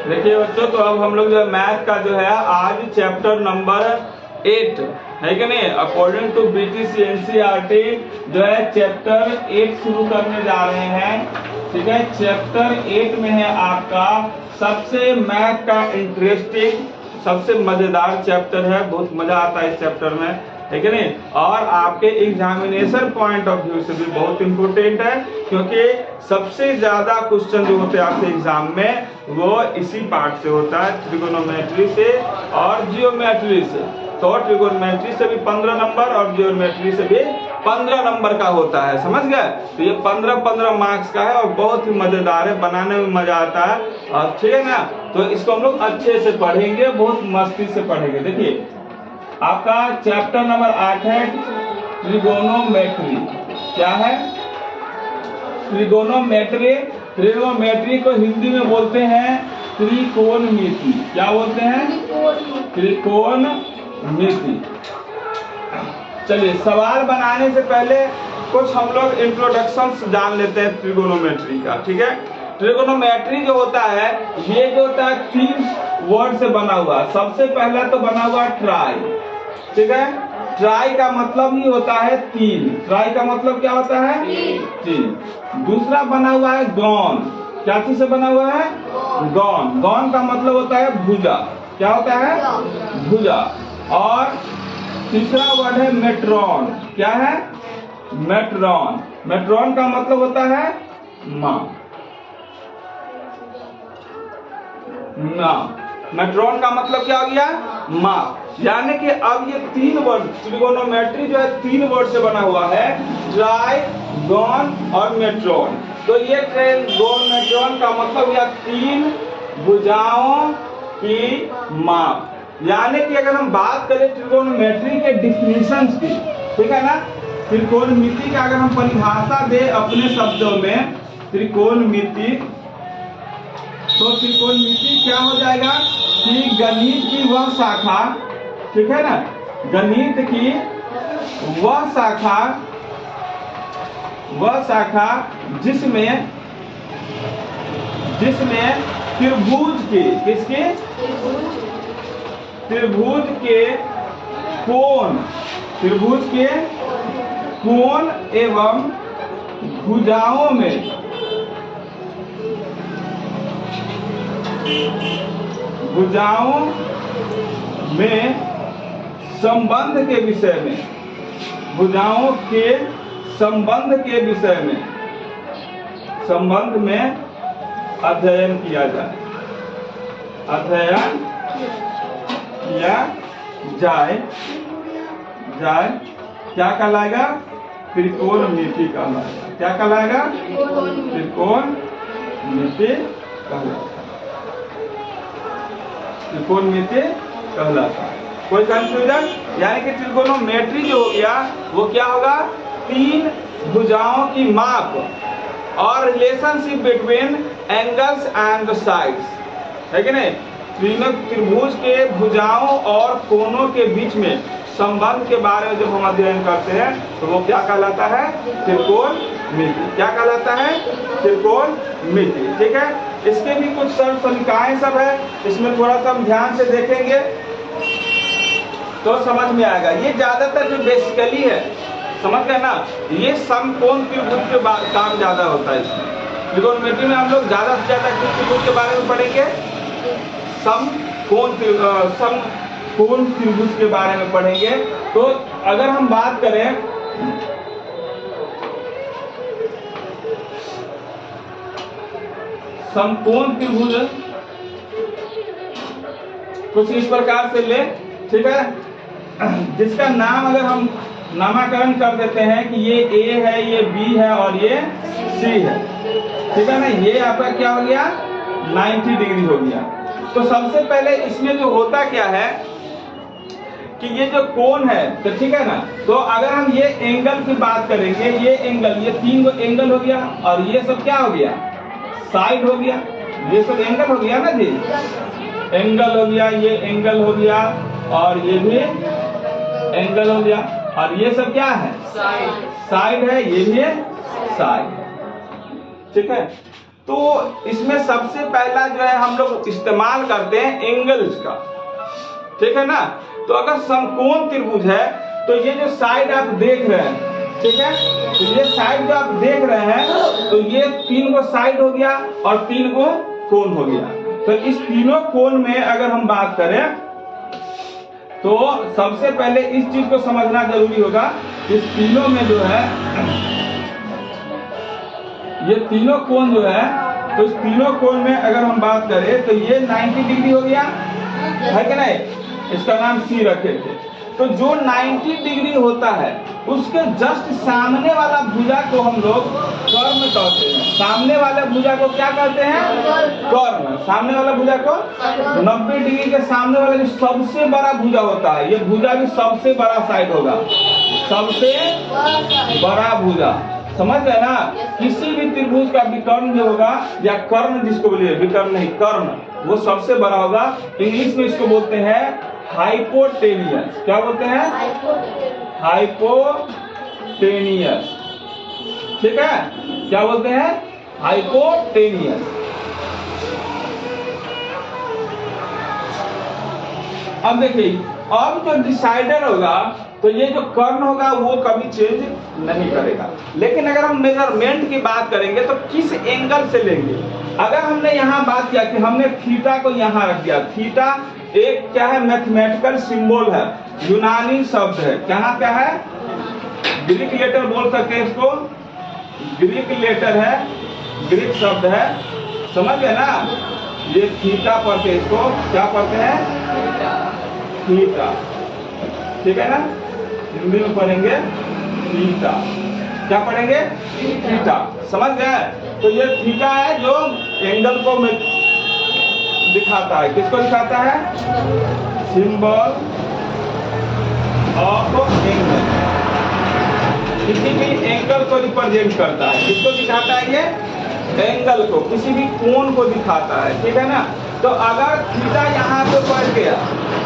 देखिए बच्चों, तो अब हम लोग जो है मैथ का जो है आज चैप्टर नंबर 8 है कि नहीं, अकॉर्डिंग टू BTC NCERT जो है चैप्टर 8 शुरू करने जा रहे हैं। ठीक है, चैप्टर 8 में है आपका सबसे मैथ का इंटरेस्टिंग, सबसे मजेदार चैप्टर है। बहुत मजा आता है इस चैप्टर में, ठीक है नहीं, और आपके एग्जामिनेशन पॉइंट ऑफ व्यू से भी बहुत इंपोर्टेंट है, क्योंकि सबसे ज्यादा क्वेश्चन जो होते हैं आपके एग्जाम में वो इसी पार्ट से होता है, ट्रिगोनोमेट्री से और जियोमेट्री से। तो ट्रिगोनोमेट्री से भी 15 नंबर और जियोमेट्री से भी 15 नंबर का होता है, समझ गए। तो ये 15-15 मार्क्स का है और बहुत ही मजेदार है, बनाने में मजा आता है, और ठीक है ना। तो इसको हम लोग अच्छे से पढ़ेंगे, बहुत मस्ती से पढ़ेंगे। देखिए आपका चैप्टर नंबर 8 है ट्रिगोनोमेट्री। क्या है? ट्रिगोनोमेट्री। ट्रिगोनोमेट्री को हिंदी में बोलते हैं त्रिकोणमिति। क्या बोलते हैं? त्रिकोणमिति। चलिए, सवाल बनाने से पहले कुछ हम लोग इंट्रोडक्शन जान लेते हैं ट्रिगोनोमेट्री का। ठीक है, ट्रिगोनोमेट्री जो होता है ये जो होता है 3 वर्ड से बना हुआ। सबसे पहला तो बना हुआ ट्राई। ठीक है, ट्राई का मतलब ही होता है 3। ट्राई का मतलब क्या होता है? 3। दूसरा बना हुआ है गॉन। क्या चीज से बना हुआ है? गॉन। गॉन का मतलब होता है भुजा। क्या होता है? भुजा। और तीसरा वर्ड है मेट्रॉन। क्या है? मेट्रॉन। मेट्रॉन का मतलब होता है माँ। मेट्रॉन का मतलब क्या हो गया? माँ। यानी कि अब ये 3 वर्ड, ट्रिगोनोमेट्री जो है 3 वर्ड से बना हुआ है, ट्राई, गॉन और मेट्रॉन। तो ये गॉन मेट्रॉन का मतलब यह 3 भुजाओं की माप। यानी कि अगर हम बात करें ट्रिगोनोमेट्री के डिफिनीशन की, ठीक है ना, त्रिकोणमिति का अगर हम परिभाषा दे अपने शब्दों में त्रिकोणमिति, तो त्रिकोणमिति क्या हो जाएगा कि गणित की वह शाखा, ठीक है ना, गणित की वह शाखा जिसमें त्रिभुज के, किसके? त्रिभुज के कोण एवं भुजाओं में संबंध के विषय में, भुजाओं के संबंध के विषय में, संबंध में अध्ययन किया जाए, अध्ययन किया जाए क्या कहलाएगा? त्रिकोणमिति कहलाएगा। क्या कहलाएगा? त्रिकोणमिति कहलाएगा। त्रिकोणमिति कहलाता है। कोई कंफ्यूजन? यानी कि ट्रिगोनोमेट्री जो हो गया वो क्या होगा? 3 भुजाओं की माप और relationship between angles and sides, है कि नहीं। तीनों त्रिभुज के भुजाओं और कोनों के बीच में संबंध के बारे में जब हम अध्ययन करते हैं तो वो क्या कहलाता है? त्रिकोणमिति। क्या कहलाता है? त्रिकोणमिति। ठीक है, इसके भी कुछ समीकरण सब है, इसमें थोड़ा सा हम ध्यान से देखेंगे तो समझ में आएगा। ये ज्यादातर जो बेसिकली है, समझ गए ना, ये समकोण त्रिभुज के काम ज्यादा होता है इसमें। ट्रिगोनोमेट्री में हम लोग ज्यादा से ज्यादा किस त्रिभुज के बारे में पढ़ेंगे? समकोण त्रिभुज के बारे में पढ़ेंगे। तो अगर हम बात करें समकोण त्रिभुज कुछ इस प्रकार से ले, ठीक है, जिसका नाम अगर हम नामकरण कर देते हैं कि ये A है, ये B है और ये C है, ठीक है ना, ये आपका क्या हो गया? 90 डिग्री हो गया। तो सबसे पहले इसमें जो होता क्या है कि ये जो कोण है, तो ठीक है ना, तो अगर हम ये एंगल की बात करेंगे, ये एंगल, ये 3 एंगल हो गया और ये सब क्या हो गया? साइड हो गया। ये सब एंगल हो गया ना जी, एंगल हो गया, ये एंगल हो गया और ये भी एंगल हो गया, और ये सब क्या है? साइड है, ये भी साइड है। ठीक है, तो इसमें सबसे पहला जो है हम लोग इस्तेमाल करते हैं एंगल्स का, ठीक है ना। तो अगर समकोण त्रिभुज है तो ये जो साइड आप देख रहे हैं, ठीक है, तो ये साइड जो आप देख रहे हैं तो ये 3 गो साइड हो गया और 3 गो कोण हो गया। तो इस तीनों कोण में अगर हम बात करें तो सबसे पहले इस चीज को समझना जरूरी होगा, इस तीनों में जो है ये तीनों कोण जो है, तो इस तीनों कोण में अगर हम बात करें तो ये 90 डिग्री हो गया, है कि नहीं, इसका नाम सी रखे थे। तो जो 90 डिग्री होता है उसके जस्ट सामने वाला भुजा को हम लोग कर्ण कहते हैं। सामने वाले भुजा को क्या कहते हैं? कर्ण। सामने वाला भुजा को 90 डिग्री के सामने वाला जो सबसे बड़ा भुजा होता है, ये भुजा भी सबसे बड़ा साइड होगा, सबसे बड़ा भुजा, समझ गए ना। किसी भी त्रिभुज का विकर्ण जो होगा या कर्ण जिसको बोलिए, विकर्ण नहीं कर्ण, वो सबसे बड़ा होगा। इंग्लिश में इसको बोलते हैं हाइपोटेनियस। क्या बोलते हैं? हाइपोटेनियस, ठीक है। क्या बोलते हैं? हाइपोटेनियस। अब देखिए, अब जो डिसाइडर होगा तो ये जो कर्ण होगा वो कभी चेंज नहीं करेगा। लेकिन अगर हम मेजरमेंट की बात करेंगे तो किस एंगल से लेंगे? अगर हमने यहाँ बात किया कि हमने थीटा को यहाँ रख दिया, थीटा एक क्या है? मैथमेटिकल सिंबल है, यूनानी शब्द है। कहाँ क्या है? ग्रीक लेटर बोल सकते हैं इसको, ग्रीक लेटर है, ग्रीक शब्द है, समझ गए ना। ये थीटा पढ़ते हैं, इसको क्या पढ़ते हैं? थीटा, ठीक है ना। हिंदी में पढ़ेंगे थीटा, क्या पढ़ेंगे? थीटा, समझ गए। तो ये थीटा है जो एंगल को दिखाता है। किसको दिखाता है? सिंबल ऑफ एंगल, किसी भी एंगल को रिप्रेजेंट करता है। किसको दिखाता है? ये एंगल को, किसी भी कोण को दिखाता है, ठीक है ना। तो अगर थीटा यहाँ पे बढ़ गया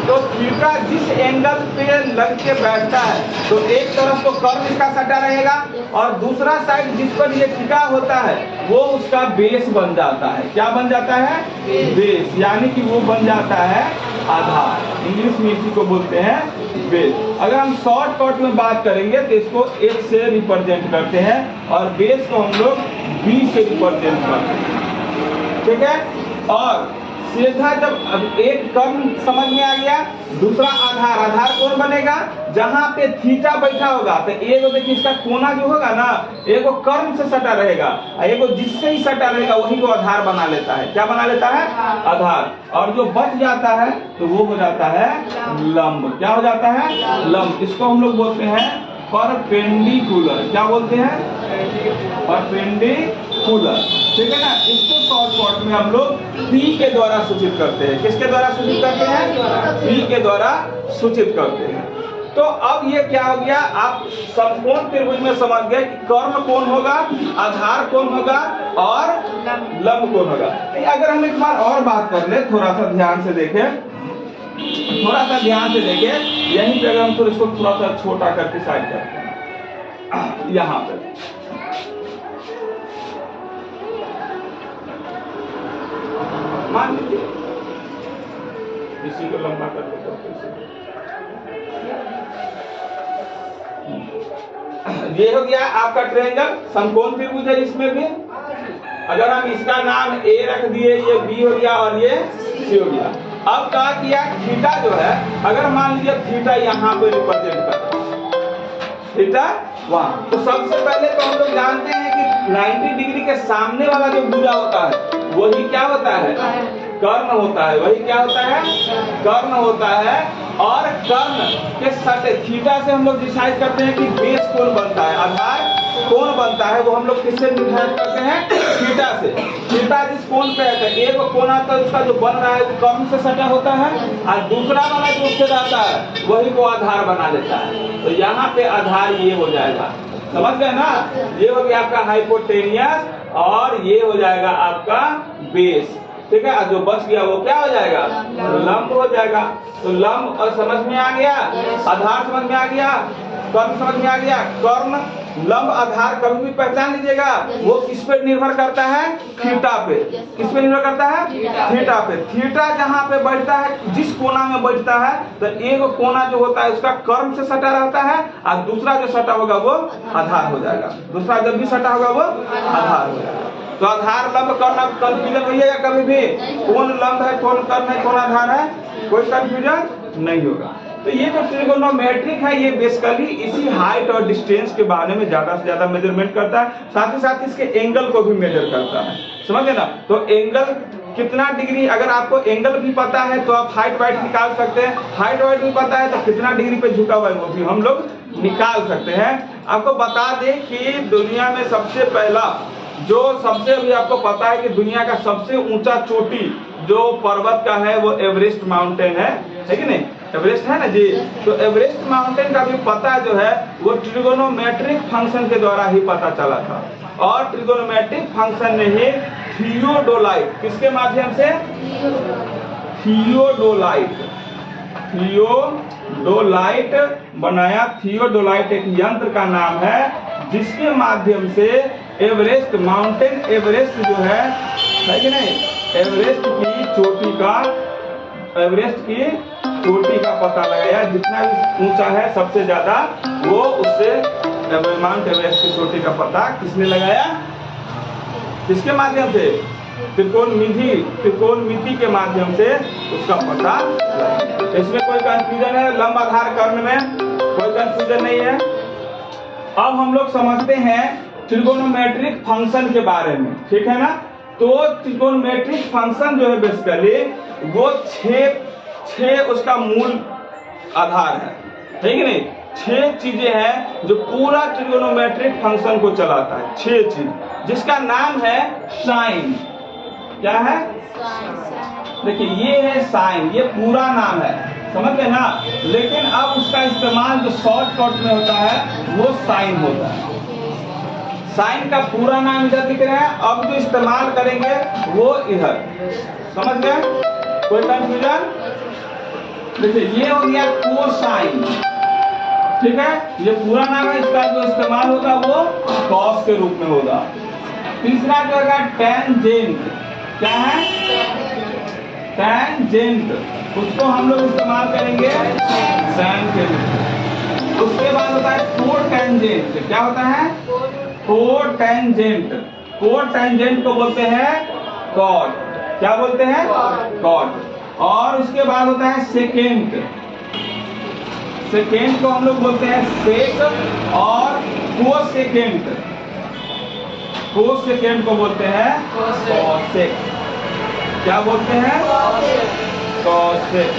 तो थीटा जिस एंगल पे लग के बैठता है तो एक तरफ तो कर्ण इसका सटा रहेगा और दूसरा साइड जिस पर ये टिका होता है वो उसका बेस बन जाता है। क्या बन जाता है? बेस, यानी कि वो बन जाता है आधार। इंग्लिश में इसी को बोलते हैं बेस। अगर हम शॉर्टकट में बात करेंगे तो इसको H से रिप्रेजेंट करते हैं और बेस को हम लोग B से रिप्रेजेंट करते हैं, ठीक है। और सीधा जब एक कर्ण समझ में आ गया, दूसरा आधार, आधार कौन बनेगा? जहां पे थीटा बैठा होगा तो एगो देखिए इसका कोना जो होगा ना, एगो कर्ण से सटा रहेगा, एगो जिससे ही सटा रहेगा वही को आधार बना लेता है। क्या बना लेता है? आधार। और जो बच जाता है तो वो हो जाता है लंब। क्या हो जाता है? लंब। इसको हम लोग बोलते हैं परपेंडिकुलर। क्या बोलते हैं? परपेंडिकुलर, ठीक है ना। इसको शॉर्टकट में हम लोग P के द्वारा सूचित करते हैं। किसके द्वारा सूचित करते हैं? P के द्वारा सूचित करते हैं। तो अब ये क्या हो गया? आप समकोण त्रिभुज में समझ गए कि कर्ण कौन होगा, आधार कौन होगा और लंब कौन होगा। अगर हम एक बार और बात कर ले, थोड़ा सा ध्यान से देखें, थोड़ा सा ध्यान से देखें, यहीं पे अगर हम इसको थोड़ा सा छोटा करके साइड करते हैं, यहाँ पे मान लीजिए इसी को लंबा कर देते हैं। ये हो गया आपका ट्रायंगल, समकोण त्रिभुज है। इसमें भी अगर हम इसका नाम A रख दिए, ये B हो गया और ये C हो गया। अब क्या किया? थीटा जो है, अगर मान लीजिए थीटा यहाँ पे रिप्रेजेंट करता है, थीटा वहाँ, तो सबसे पहले तो हम लोग जानते हैं कि 90 डिग्री के सामने वाला जो भुजा होता है वही क्या होता है? कर्ण होता है। वही क्या होता है? कर्ण होता है। और कर्ण के सटे थीटा से हम लोग डिसाइड करते हैं कि बेस कौन बनता है, आधार कौन बनता है, वो हम लोग किससे निर्धारित करते हैं? थीटा से। थीटा जिस कोण पे है, एक कोण आता है उसका जो बन रहा है वो कर्ण से सटा होता है और दूसरा वाला जो उससे रहता है वही को आधार बना लेता है। तो यहाँ पे आधार ये हो जाएगा, समझ गए ना। ये हो गया आपका हाइपोटेनियस और ये हो जाएगा आपका बेस, ठीक है। जो बच गया वो क्या हो जाएगा? लंब हो जाएगा। तो लंब और समझ में आ गया, आधार समझ में आ गया, कर्ण समझ में आ गया। कर्ण लंब आधार कभी भी पहचान लीजिएगा, वो किस पे निर्भर करता है? थीटा पे। किस पे निर्भर करता है? थीटा पे। थीटा जहाँ पे बैठता है, जिस कोना में बैठता है, तो एक कोना जो होता है उसका कर्म से सटा रहता है, और दूसरा जो सटा होगा वो आधार हो जाएगा। दूसरा जब भी सटा होगा वो आधार हो जाएगा। तो आधार लंब कर्ण कंफ्यूजन होइएगा कभी भी, कौन लंब है, कौन कर्ण है, कौन आधार है, कोई कंफ्यूजन नहीं होगा। तो ये जो ट्रिगोनोमेट्रिक है, ये बेसिकली इसी हाइट और डिस्टेंस के बारे में ज्यादा से ज्यादा मेजरमेंट करता है, साथ ही साथ इसके एंगल को भी मेजर करता है, समझ गए ना। तो एंगल कितना डिग्री, अगर आपको एंगल भी पता है तो आप हाइट वाइट निकाल सकते हैं। हाइट वाइट भी पता है तो कितना डिग्री पे झुका हुआ है वो भी हम लोग निकाल सकते हैं। आपको बता दें कि दुनिया में सबसे पहला जो सबसे अभी आपको पता है कि दुनिया का सबसे ऊंचा चोटी जो पर्वत का है वो एवरेस्ट माउंटेन है कि नहीं? एवरेस्ट है ना जी। तो एवरेस्ट माउंटेन का भी पता जो है वो ट्रिगोनोमेट्रिक फंक्शन के द्वारा ही पता चला था। और ट्रिगोनोमेट्रिक फंक्शन ने ही थियोडोलाइट, किसके माध्यम से? थियोडोलाइट बनाया। थियोडोलाइट एक यंत्र का नाम है जिसके माध्यम से एवरेस्ट माउंटेन, एवरेस्ट जो है कि नहीं, एवरेस्ट की चोटी का पता लगाया। जितना भी ऊंचा है सबसे ज्यादा वो उससे माउंट एवरेस्ट की चोटी का पता किसने लगाया? किसके माध्यम से? त्रिकोणमिति के माध्यम से उसका पता लगाया। इसमें कोई कंफ्यूजन है? लंब आधार कर्ण में कोई कंफ्यूजन नहीं है। अब हम लोग समझते हैं ट्रिगोनोमेट्रिक फंक्शन के बारे में, ठीक है ना। तो ट्रिगोनोमेट्रिक फंक्शन जो है बेसिकली वो छह उसका मूल आधार है कि नहीं? 6 चीजें हैं जो पूरा ट्रिगोनोमेट्रिक फंक्शन को चलाता है। 6 चीज, जिसका नाम है साइन। क्या है? देखिए ये है साइन, ये पूरा नाम है, समझ गए ना। लेकिन अब उसका इस्तेमाल जो शॉर्टकट में होता है वो साइन होता है। साइन का पूरा नाम इधर दिख रहा है, अब जो इस्तेमाल करेंगे वो इधर, समझ गए? कोई कंफ्यूजन? देखिए ये हो गया कोसाइन, ठीक है, ये पूरा नाम है। इसका जो इस्तेमाल होगा वो कॉस के रूप में होगा। तीसरा जो होगा टेंजेंट। क्या है? टेंजेंट, उसको हम लोग इस्तेमाल करेंगे साइन के रूप में। उसके बाद होता है कोटेंजेंट। क्या होता है? कोटेंजेंट। कोटेंजेंट को बोलते हैं कॉट। क्या बोलते हैं? कॉट। और उसके बाद होता है सेकेंड। सेकेंड को हम लोग बोलते हैं सेक। और कोसेकेंड, कोसेकेंड को बोलते हैं कोसेक। क्या बोलते हैं? कोसेक।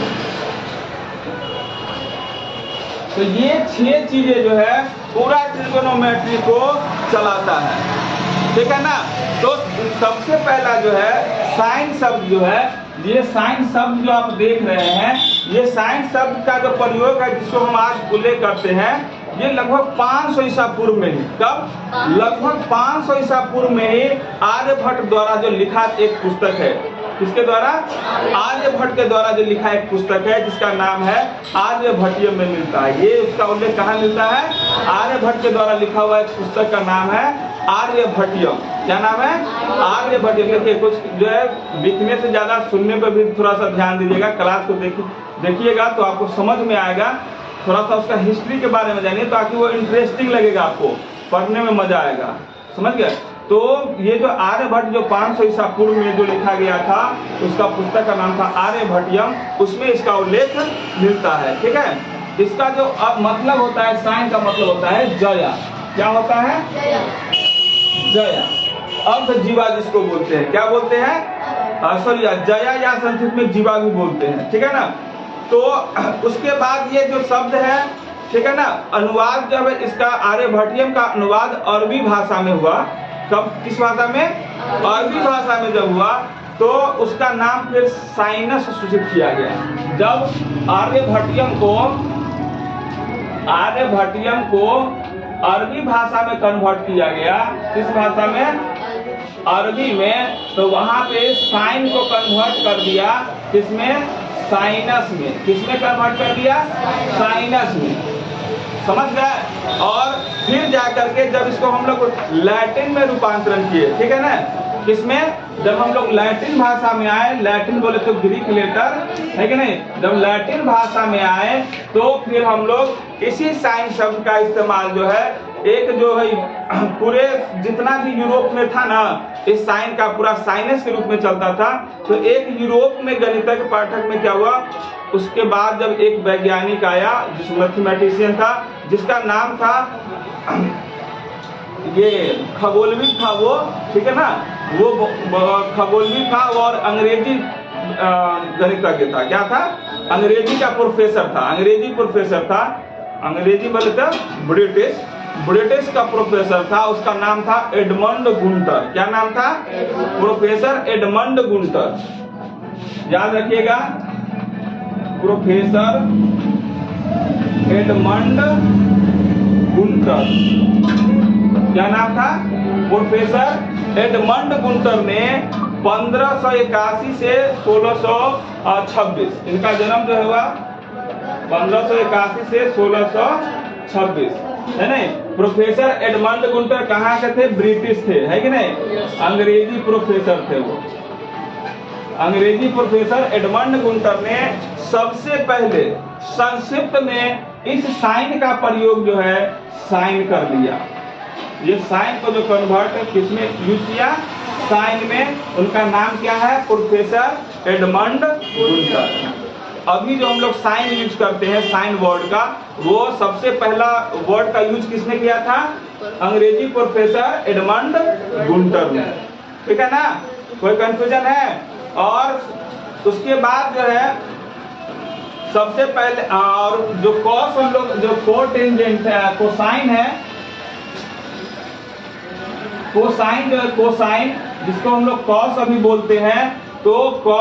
तो ये 6 चीजें जो है पूरा ट्रिगोनोमेट्री को चलाता है, ठीक है ना। तो सबसे पहला जो है साइन शब्द जो है, ये साइन शब्द जो आप देख रहे हैं, ये साइन शब्द का जो प्रयोग है जिसको हम आज उल्लेख करते हैं, ये लगभग 500 ईसा पूर्व में ही, कब? लगभग 500 ईसा पूर्व में ही आर्यभट्ट द्वारा जो लिखा एक पुस्तक है। किसके द्वारा? आर्यभट्ट के द्वारा जो लिखा एक पुस्तक है जिसका नाम है आर्यभट्टियम में मिलता है। ये उसका उल्लेख कहाँ मिलता है? आर्यभट्ट के द्वारा लिखा हुआ एक पुस्तक का नाम है आर्यभट्टियम। क्या नाम है? आर्यभट्टियम। देखिए कुछ जो है लिखने से ज्यादा सुनने पर भी थोड़ा सा ध्यान दीजिएगा। क्लास को देखिएगा तो आपको समझ में आएगा। थोड़ा सा उसका हिस्ट्री के बारे में जानिए ताकि वो इंटरेस्टिंग लगेगा, आपको पढ़ने में मजा आएगा, समझ गए। तो ये जो आर्यभट्ट जो 500 ईसा पूर्व में जो लिखा गया था उसका पुस्तक का नाम था आर्यभट्टियम, उसमें इसका उल्लेख मिलता है, ठीक है। इसका जो अब मतलब होता है, साइन का मतलब होता है जया। क्या होता है? जया। अर्ध जीवा जिसको बोलते हैं, क्या बोलते हैं? सॉरी, जया या संस्कृत में जीवा भी बोलते हैं, ठीक है ना। तो उसके बाद ये जो शब्द है, ठीक है ना, अनुवाद जब इसका आर्यभट्टियम का अनुवाद अरबी भाषा में हुआ, कब? किस भाषा में? अरबी भाषा में जब हुआ तो उसका नाम फिर साइनस सूचित किया गया। जब आर्यभट्टियम को अरबी भाषा में कन्वर्ट किया गया, किस भाषा में? अरबी में। तो वहां पे साइन को कन्वर्ट कर दिया किसमें? साइनस में। किसमें कन्वर्ट कर दिया? साइनस में। समझ गए। और फिर जा करके जब इसको हम लोग लैटिन में रूपांतरण किए, ठीक है ना, किसमें, जब हम लोग लैटिन भाषा में आए, लैटिन बोले तो ग्रीक लेटर है कि नहीं, जब लैटिन भाषा में आए तो फिर हम लोग इसी साइन शब्द का इस्तेमाल जो है, एक जो है पूरे जितना भी यूरोप में था ना, इस साइन का पूरा साइनस के रूप में चलता था। तो एक यूरोप में गणितज्ञ पाठक में क्या हुआ, उसके बाद जब एक वैज्ञानिक आया जिस मैथमेटिशियन था, जिसका नाम था ये खगोलविद था वो, ठीक है ना, वो खगोलविद था और अंग्रेजी गणितज्ञ था। क्या था, अंग्रेजी का प्रोफेसर था, अंग्रेजी प्रोफेसर था, अंग्रेजी बोले तो ब्रिटिश का प्रोफेसर था। उसका नाम था एडमंड गुंटर। क्या नाम था, प्रोफेसर एडमंड गुंटर, याद रखिएगा, प्रोफेसर एडमंड गुंटर। क्या नाम था, प्रोफेसर एडमंड गुंटर ने 1581 से 1626, इनका जन्म जो हुआ 1581 से 1626, है नहीं। प्रोफेसर एडमंड गुंटर कहाँ के थे, ब्रिटिश थे, है कि नहीं, अंग्रेजी प्रोफेसर थे वो। अंग्रेजी प्रोफेसर एडमंड गुंटर ने सबसे पहले संक्षिप्त में इस साइन का प्रयोग जो है साइन कर लिया। ये साइन को जो कन्वर्ट किसमें यूज किया, साइन में, उनका नाम क्या है, प्रोफेसर एडमंड गुंटर। अभी जो हम लोग साइन यूज करते हैं, साइन वर्ड का, वो सबसे पहला वर्ड का यूज किसने किया था, अंग्रेजी प्रोफेसर एडमंड गुंटर ने, ठीक है ना, कोई कंफ्यूजन है। और उसके बाद जो है सबसे पहले, और जो कॉस हम लोग, जो कोटेंजेंट है, कोसाइन है, कोसाइन जो है, कोसाइन जिसको हम लोग कॉस अभी बोलते हैं, तो कॉस